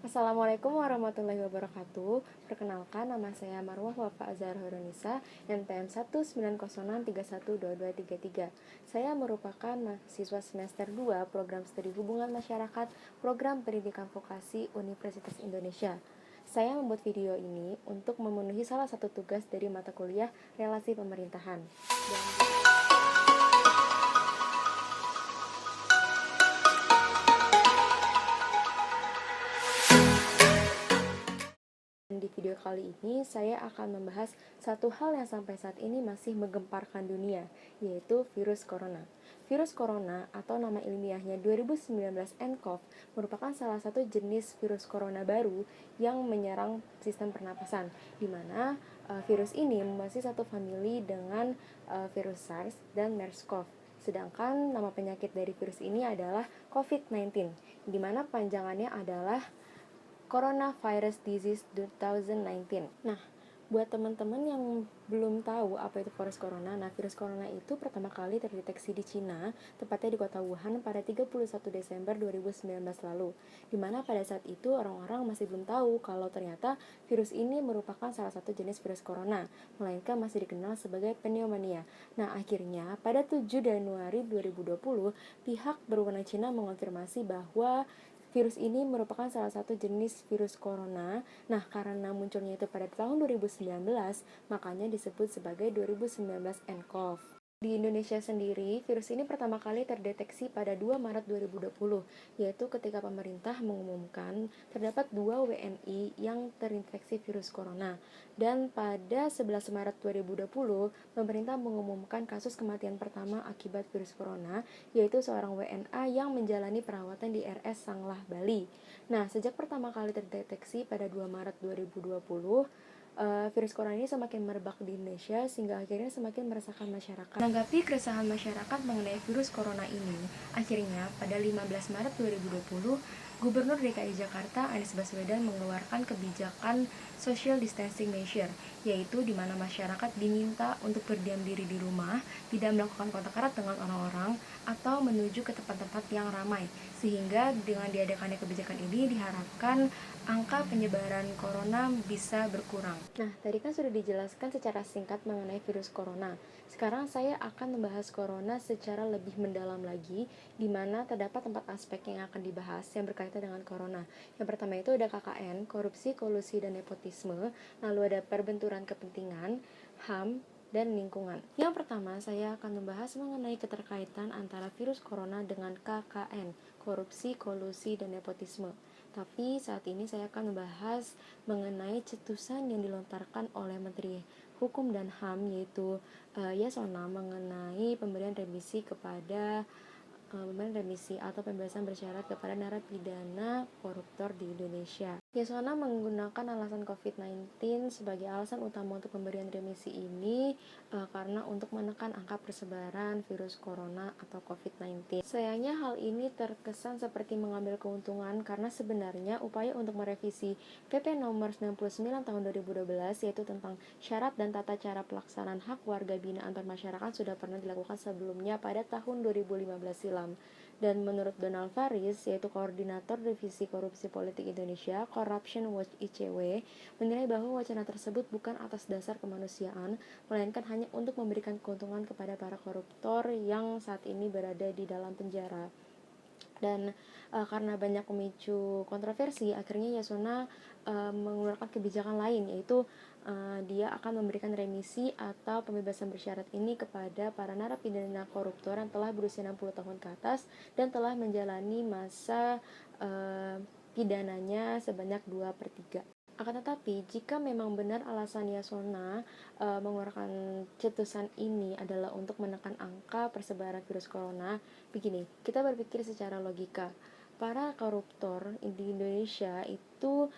Assalamualaikum warahmatullahi wabarakatuh. Perkenalkan, nama saya Marwah Wafa Azhar Horonisa, NPM 19013122233. Saya merupakan mahasiswa semester 2 Program Studi Hubungan Masyarakat, Program Pendidikan Vokasi Universitas Indonesia. Saya membuat video ini untuk memenuhi salah satu tugas dari mata kuliah Relasi Pemerintahan. Di video kali ini, saya akan membahas satu hal yang sampai saat ini masih menggemparkan dunia, yaitu virus corona. Virus corona atau nama ilmiahnya 2019 nCoV merupakan salah satu jenis virus corona baru yang menyerang sistem pernapasan, di mana virus ini masih satu famili dengan virus SARS dan MERS-CoV. Sedangkan nama penyakit dari virus ini adalah COVID-19, di mana panjangannya adalah Coronavirus Disease 2019. Nah, buat teman-teman yang belum tahu apa itu virus corona, virus corona itu pertama kali terdeteksi di Cina, tepatnya di kota Wuhan pada 31 Desember 2019 lalu. Dimana pada saat itu orang-orang masih belum tahu kalau ternyata virus ini merupakan salah satu jenis virus corona, melainkan masih dikenal sebagai pneumonia. Nah, akhirnya pada 7 Januari 2020, pihak berwenang Cina mengonfirmasi bahwa virus ini merupakan salah satu jenis virus corona. Nah, karena munculnya itu pada tahun 2019, makanya disebut sebagai 2019 nCoV. Di Indonesia sendiri, virus ini pertama kali terdeteksi pada 2 Maret 2020, yaitu ketika pemerintah mengumumkan terdapat 2 WNI yang terinfeksi virus corona. Dan pada 11 Maret 2020, pemerintah mengumumkan kasus kematian pertama akibat virus corona, yaitu seorang WNA yang menjalani perawatan di RS Sanglah, Bali. Nah, sejak pertama kali terdeteksi pada 2 Maret 2020, virus corona ini semakin merebak di Indonesia sehingga akhirnya semakin meresahkan masyarakat. Menanggapi keresahan masyarakat mengenai virus corona ini, akhirnya pada 15 Maret 2020, Gubernur DKI Jakarta Anies Baswedan mengeluarkan kebijakan social distancing measure, yaitu di mana masyarakat diminta untuk berdiam diri di rumah, tidak melakukan kontak erat dengan orang-orang, atau menuju ke tempat-tempat yang ramai. Sehingga dengan diadakannya kebijakan ini diharapkan angka penyebaran corona bisa berkurang. Nah, tadi kan sudah dijelaskan secara singkat mengenai virus corona. Sekarang saya akan membahas corona secara lebih mendalam lagi, di mana terdapat 4 aspek yang akan dibahas yang berkaitan dengan corona. Yang pertama itu ada KKN, korupsi, kolusi, dan nepotisme. Lalu ada perbenturan kepentingan, HAM, dan lingkungan. Yang pertama, saya akan membahas mengenai keterkaitan antara virus corona dengan KKN, korupsi, kolusi, dan nepotisme. Tapi saat ini saya akan membahas mengenai cetusan yang dilontarkan oleh Menteri Hukum dan HAM, yaitu Yasona, mengenai pemberian remisi atau pembebasan bersyarat kepada narapidana koruptor di Indonesia. Yasona menggunakan alasan COVID-19 sebagai alasan utama untuk pemberian remisi ini karena untuk menekan angka persebaran virus corona atau COVID-19. Sayangnya hal ini terkesan seperti mengambil keuntungan karena sebenarnya upaya untuk merevisi PP nomor 99 tahun 2012 yaitu tentang syarat dan tata cara pelaksanaan hak warga binaan bermasyarakat sudah pernah dilakukan sebelumnya pada tahun 2015 silam. Dan menurut Donald Faris, yaitu Koordinator Divisi Korupsi Politik Indonesia, Corruption Watch ICW, menilai bahwa wacana tersebut bukan atas dasar kemanusiaan, melainkan hanya untuk memberikan keuntungan kepada para koruptor yang saat ini berada di dalam penjara. Dan karena banyak memicu kontroversi, akhirnya Yasona mengeluarkan kebijakan lain, yaitu dia akan memberikan remisi atau pembebasan bersyarat ini kepada para narapidana koruptor yang telah berusia 60 tahun ke atas dan telah menjalani masa pidananya sebanyak 2/3. Akan tetapi, jika memang benar alasan Yasona mengeluarkan cetusan ini adalah untuk menekan angka persebaran virus corona, begini, kita berpikir secara logika. Para koruptor di Indonesia itu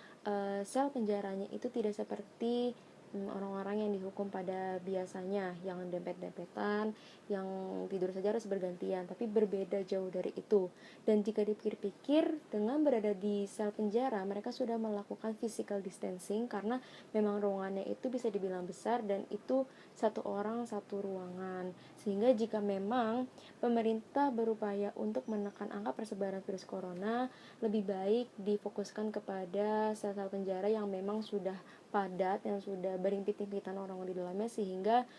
sel penjaranya itu tidak seperti orang-orang yang dihukum pada biasanya, yang dempet-dempetan, yang tidur saja harus bergantian, tapi berbeda jauh dari itu. Dan jika dipikir-pikir, dengan berada di sel penjara, mereka sudah melakukan physical distancing karena memang ruangannya itu bisa dibilang besar dan itu satu orang satu ruangan, Sehingga jika memang pemerintah berupaya untuk menekan angka persebaran virus corona, lebih baik difokuskan kepada sel-sel penjara yang memang sudah padat, yang sudah berimpit-impitan orang di dalamnya, sehingga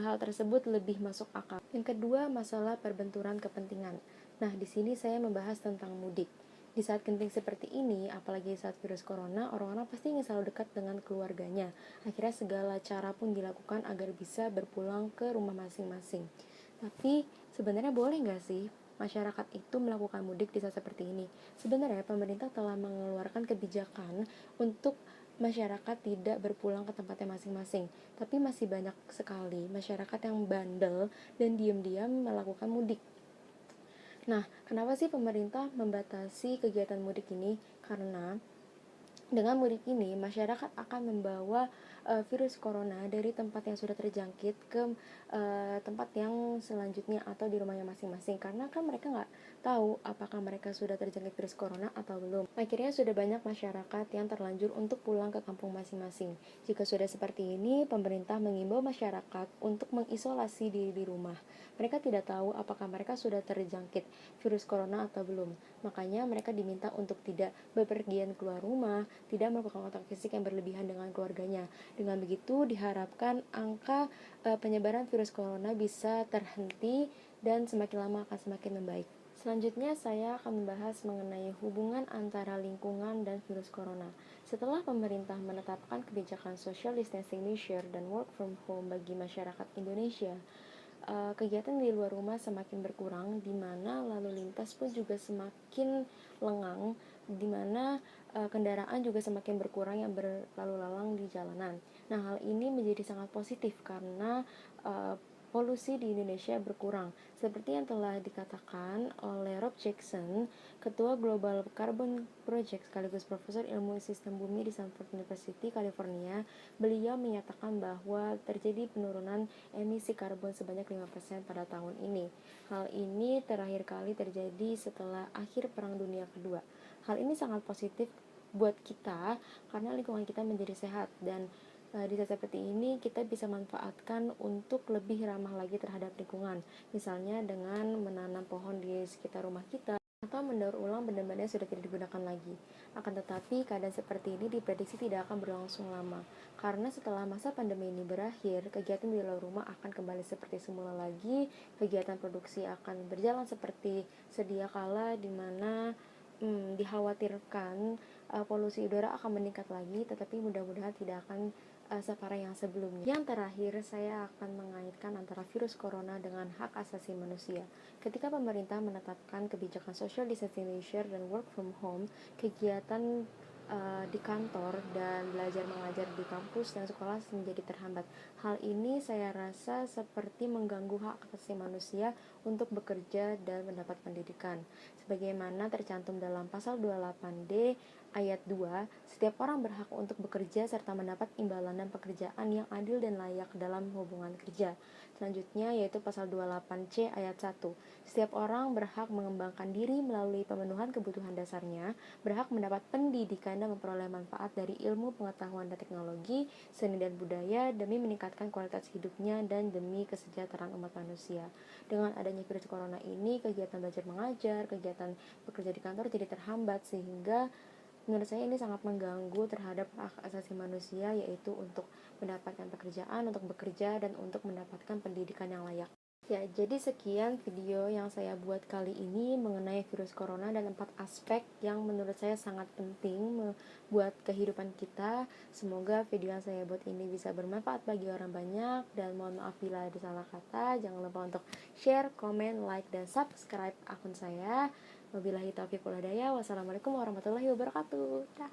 hal tersebut lebih masuk akal. Yang kedua, masalah perbenturan kepentingan. Nah, di sini saya membahas tentang mudik. Di saat genting seperti ini, apalagi saat virus corona, orang-orang pasti ingin selalu dekat dengan keluarganya. Akhirnya segala cara pun dilakukan agar bisa berpulang ke rumah masing-masing. Tapi sebenarnya boleh nggak sih masyarakat itu melakukan mudik di saat seperti ini? Sebenarnya pemerintah telah mengeluarkan kebijakan untuk masyarakat tidak berpulang ke tempatnya masing-masing. Tapi masih banyak sekali masyarakat yang bandel dan diam-diam melakukan mudik. Nah, kenapa sih pemerintah membatasi kegiatan mudik ini? Karena dengan mudik ini, masyarakat akan membawa virus corona dari tempat yang sudah terjangkit ke tempat yang selanjutnya atau di rumahnya masing-masing. Karena kan mereka nggak tahu apakah mereka sudah terjangkit virus corona atau belum. Akhirnya sudah banyak masyarakat yang terlanjur untuk pulang ke kampung masing-masing. Jika sudah seperti ini, pemerintah mengimbau masyarakat untuk mengisolasi diri di rumah. Mereka tidak tahu apakah mereka sudah terjangkit virus corona atau belum. Makanya mereka diminta untuk tidak bepergian keluar rumah, tidak melakukan kontak fisik yang berlebihan dengan keluarganya. Dengan begitu diharapkan angka penyebaran virus corona bisa terhenti dan semakin lama akan semakin membaik. Selanjutnya saya akan membahas mengenai hubungan antara lingkungan dan virus corona. Setelah pemerintah menetapkan kebijakan social distancing measure dan work from home bagi masyarakat Indonesia, kegiatan di luar rumah semakin berkurang, di mana lalu lintas pun juga semakin lengang, di mana kendaraan juga semakin berkurang yang berlalu lalang di jalanan. Nah, hal ini menjadi sangat positif karena polusi di Indonesia berkurang. Seperti yang telah dikatakan oleh Rob Jackson, Ketua Global Carbon Project sekaligus Profesor Ilmu Sistem Bumi di Stanford University, California, beliau menyatakan bahwa terjadi penurunan emisi karbon sebanyak 5% pada tahun ini. Hal ini terakhir kali terjadi setelah akhir Perang Dunia Kedua. Hal ini sangat positif buat kita karena lingkungan kita menjadi sehat, dan di saat seperti ini kita bisa manfaatkan untuk lebih ramah lagi terhadap lingkungan, misalnya dengan menanam pohon di sekitar rumah kita atau mendaur ulang benda-benda yang sudah tidak digunakan lagi. Akan tetapi keadaan seperti ini diprediksi tidak akan berlangsung lama, karena setelah masa pandemi ini berakhir, kegiatan di luar rumah akan kembali seperti semula lagi. Kegiatan produksi akan berjalan seperti sedia kala, di mana dikhawatirkan polusi udara akan meningkat lagi, tetapi mudah-mudahan tidak akan separah yang sebelumnya. Yang terakhir, saya akan mengaitkan antara virus corona dengan hak asasi manusia. Ketika pemerintah menetapkan kebijakan social distancing measure dan work from home, kegiatan di kantor dan belajar mengajar di kampus dan sekolah menjadi terhambat. Hal ini saya rasa seperti mengganggu hak asasi manusia untuk bekerja dan mendapat pendidikan. Sebagaimana tercantum dalam pasal 28D ayat 2, setiap orang berhak untuk bekerja serta mendapat imbalan dan pekerjaan yang adil dan layak dalam hubungan kerja. Selanjutnya yaitu pasal 28C ayat 1. Setiap orang berhak mengembangkan diri melalui pemenuhan kebutuhan dasarnya, berhak mendapat pendidikan dan memperoleh manfaat dari ilmu, pengetahuan, dan teknologi, seni dan budaya demi meningkatkan kualitas hidupnya dan demi kesejahteraan umat manusia. Dengan adanya virus corona ini, kegiatan belajar mengajar, kegiatan bekerja di kantor jadi terhambat, sehingga menurut saya ini sangat mengganggu terhadap hak asasi manusia, yaitu untuk mendapatkan pekerjaan, untuk bekerja, dan untuk mendapatkan pendidikan yang layak. Ya, jadi sekian video yang saya buat kali ini mengenai virus corona dan 4 aspek yang menurut saya sangat penting buat kehidupan kita. Semoga video yang saya buat ini bisa bermanfaat bagi orang banyak, dan mohon maaf bila ada salah kata. Jangan lupa untuk share, komen, like, dan subscribe akun saya. Wabillahi taufiq wal hidayah. Wassalamualaikum warahmatullahi wabarakatuh. Dah.